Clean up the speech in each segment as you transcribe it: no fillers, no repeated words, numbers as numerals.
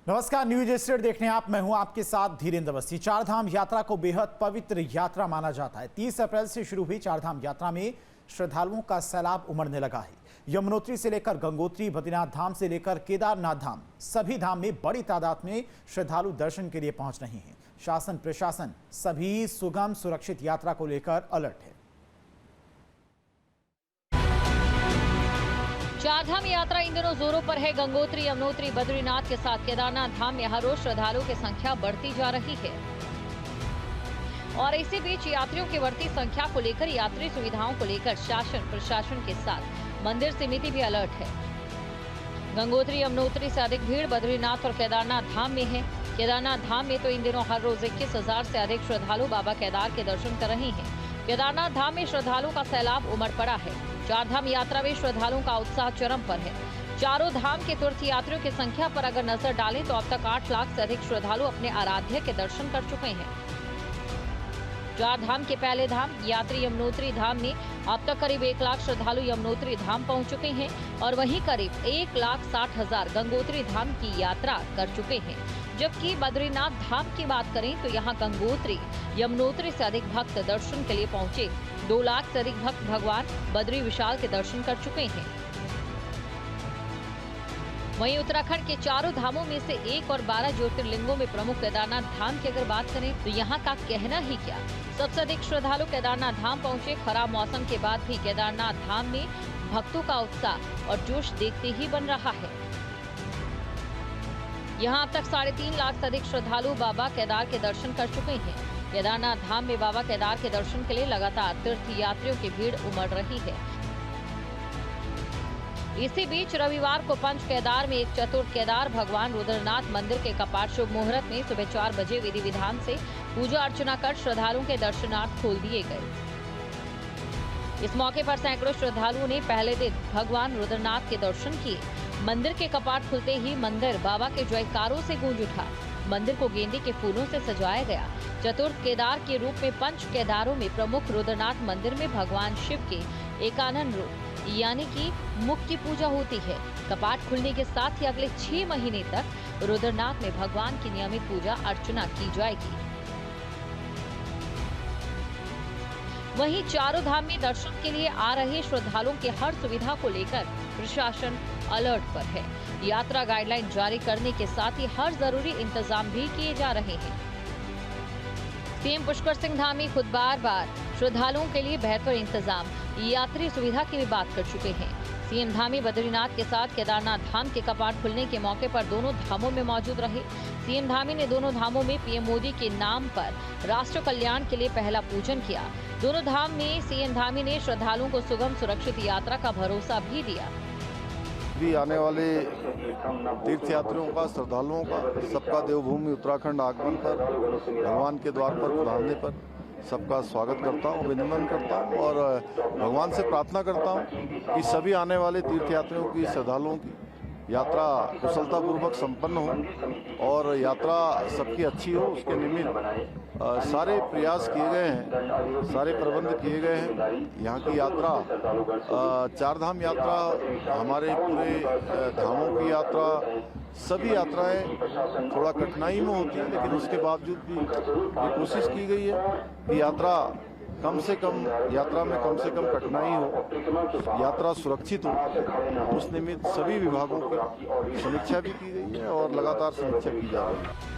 नमस्कार, news state देखने आप मैं हूं आपके साथ धीरेन्द्र अवस्थी। चारधाम यात्रा को बेहद पवित्र यात्रा माना जाता है। 30 अप्रैल से शुरू हुई चारधाम यात्रा में श्रद्धालुओं का सैलाब उमड़ने लगा है। यमुनोत्री से लेकर गंगोत्री, बद्रीनाथ धाम से लेकर केदारनाथ धाम, सभी धाम में बड़ी तादाद में श्रद्धालु दर्शन के लिए पहुंच रहे हैं। शासन प्रशासन सभी सुगम सुरक्षित यात्रा को लेकर अलर्ट है। चारधाम यात्रा इन दिनों जोरों पर है। गंगोत्री, यमुनोत्री, बद्रीनाथ के साथ केदारनाथ धाम में हर रोज श्रद्धालुओं की संख्या बढ़ती जा रही है और इसी बीच यात्रियों की बढ़ती संख्या को लेकर यात्री सुविधाओं को लेकर शासन प्रशासन के साथ मंदिर समिति भी अलर्ट है। गंगोत्री, यमुनोत्री से अधिक भीड़ बद्रीनाथ और केदारनाथ धाम में है। केदारनाथ धाम में तो इन दिनों हर रोज 21,000 से अधिक श्रद्धालु बाबा केदार के दर्शन कर रहे हैं। केदारनाथ धाम में श्रद्धालुओं का सैलाब उमड़ पड़ा है। चारधाम यात्रा में श्रद्धालुओं का उत्साह चरम पर है। चारों धाम के तीर्थ यात्रियों की संख्या पर अगर नजर डालें तो अब तक 8 लाख से अधिक श्रद्धालु अपने आराध्य के दर्शन कर चुके हैं। चार धाम के पहले धाम यात्री यमुनोत्री धाम में अब तक करीब 1 लाख श्रद्धालु यमुनोत्री धाम पहुंच चुके हैं और वहीं करीब 1,60,000 गंगोत्री धाम की यात्रा कर चुके हैं। जबकि बद्रीनाथ धाम की बात करें तो यहां गंगोत्री, यमुनोत्री से अधिक भक्त दर्शन के लिए पहुंचे। 2 लाख से अधिक भक्त भगवान बद्री विशाल के दर्शन कर चुके हैं। वहीं उत्तराखंड के चारों धामों में से एक और 12 ज्योतिर्लिंगों में प्रमुख केदारनाथ धाम की अगर बात करें तो यहाँ का कहना ही क्या। सबसे अधिक श्रद्धालु केदारनाथ धाम पहुंचे। खराब मौसम के बाद भी केदारनाथ धाम में भक्तों का उत्साह और जोश देखते ही बन रहा है। यहाँ अब तक 3.5 लाख से अधिक श्रद्धालु बाबा केदार के दर्शन कर चुके हैं। केदारनाथ धाम में बाबा केदार के दर्शन के लिए लगातार तीर्थ यात्रियों की भीड़ उमड़ रही है। इसी बीच रविवार को पंच केदार में एक चतुर्थ केदार भगवान रुद्रनाथ मंदिर के कपाट शुभ मुहूर्त में सुबह 4 बजे विधि विधान से पूजा अर्चना कर श्रद्धालुओं के दर्शनार्थ खोल दिए गए। इस मौके पर सैकड़ों श्रद्धालुओं ने पहले दिन भगवान रुद्रनाथ के दर्शन किए। मंदिर के कपाट खुलते ही मंदिर बाबा के जयकारों से गूंज उठा। मंदिर को गेंदे के फूलों से सजाया गया। चतुर्थ केदार के रूप में पंच केदारों में प्रमुख रुद्रनाथ मंदिर में भगवान शिव के एकानन रूप यानी कि मुख की पूजा होती है। कपाट खुलने के साथ ही अगले 6 महीने तक रुद्रनाथ में भगवान की नियमित पूजा अर्चना की जाएगी। वहीं चारों धाम में दर्शन के लिए आ रहे श्रद्धालुओं की हर सुविधा को लेकर प्रशासन अलर्ट पर है। यात्रा गाइडलाइन जारी करने के साथ ही हर जरूरी इंतजाम भी किए जा रहे हैं। सीएम पुष्कर सिंह धामी खुद बार श्रद्धालुओं के लिए बेहतर इंतजाम, यात्री सुविधा की भी बात कर चुके हैं। सीएम धामी बद्रीनाथ के साथ केदारनाथ धाम के कपाट खुलने के मौके पर दोनों धामों में मौजूद रहे। सीएम धामी ने दोनों धामों में पीएम मोदी के नाम पर राष्ट्र कल्याण के लिए पहला पूजन किया। दोनों धाम में सीएम धामी ने श्रद्धालुओं को सुगम सुरक्षित यात्रा का भरोसा भी दिया। भी आने वाले तीर्थ यात्रियों का, श्रद्धालुओं का, सबका देवभूमि उत्तराखंड आगमन पर, भगवान के द्वार पर खुदाने पर सबका स्वागत करता हूँ, अभिनंदन करता हूँ और भगवान से प्रार्थना करता हूँ कि सभी आने वाले तीर्थ यात्रियों की, श्रद्धालुओं की यात्रा कुशलतापूर्वक संपन्न हो और यात्रा सबकी अच्छी हो। उसके निमित्त सारे प्रयास किए गए हैं, सारे प्रबंध किए गए हैं। यहाँ की यात्रा, चारधाम यात्रा, हमारे पूरे धामों की यात्रा, सभी यात्राएं थोड़ा कठिनाई में होती है, लेकिन उसके बावजूद भी ये कोशिश की गई है कि यात्रा कम से कम कठिनाई हो, यात्रा सुरक्षित हो। उस निमित्त सभी विभागों की समीक्षा भी की गई है और लगातार समीक्षा की जा रही है।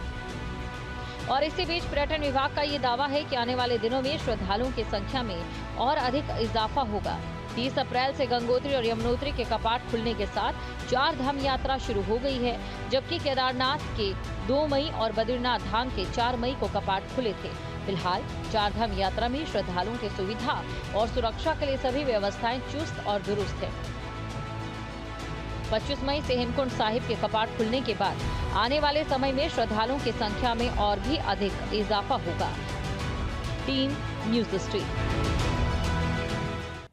और इसी बीच पर्यटन विभाग का ये दावा है कि आने वाले दिनों में श्रद्धालुओं की संख्या में और अधिक इजाफा होगा। 30 अप्रैल से गंगोत्री और यमुनोत्री के कपाट खुलने के साथ चार धाम यात्रा शुरू हो गई है, जबकि केदारनाथ के 2 मई और बद्रीनाथ धाम के 4 मई को कपाट खुले थे। फिलहाल चारधाम यात्रा में श्रद्धालुओं की सुविधा और सुरक्षा के लिए सभी व्यवस्थाएं चुस्त और दुरुस्त है। 25 मई से हेमकुंड साहिब के कपाट खुलने के बाद आने वाले समय में श्रद्धालुओं की संख्या में और भी अधिक इजाफा होगा। Team news street.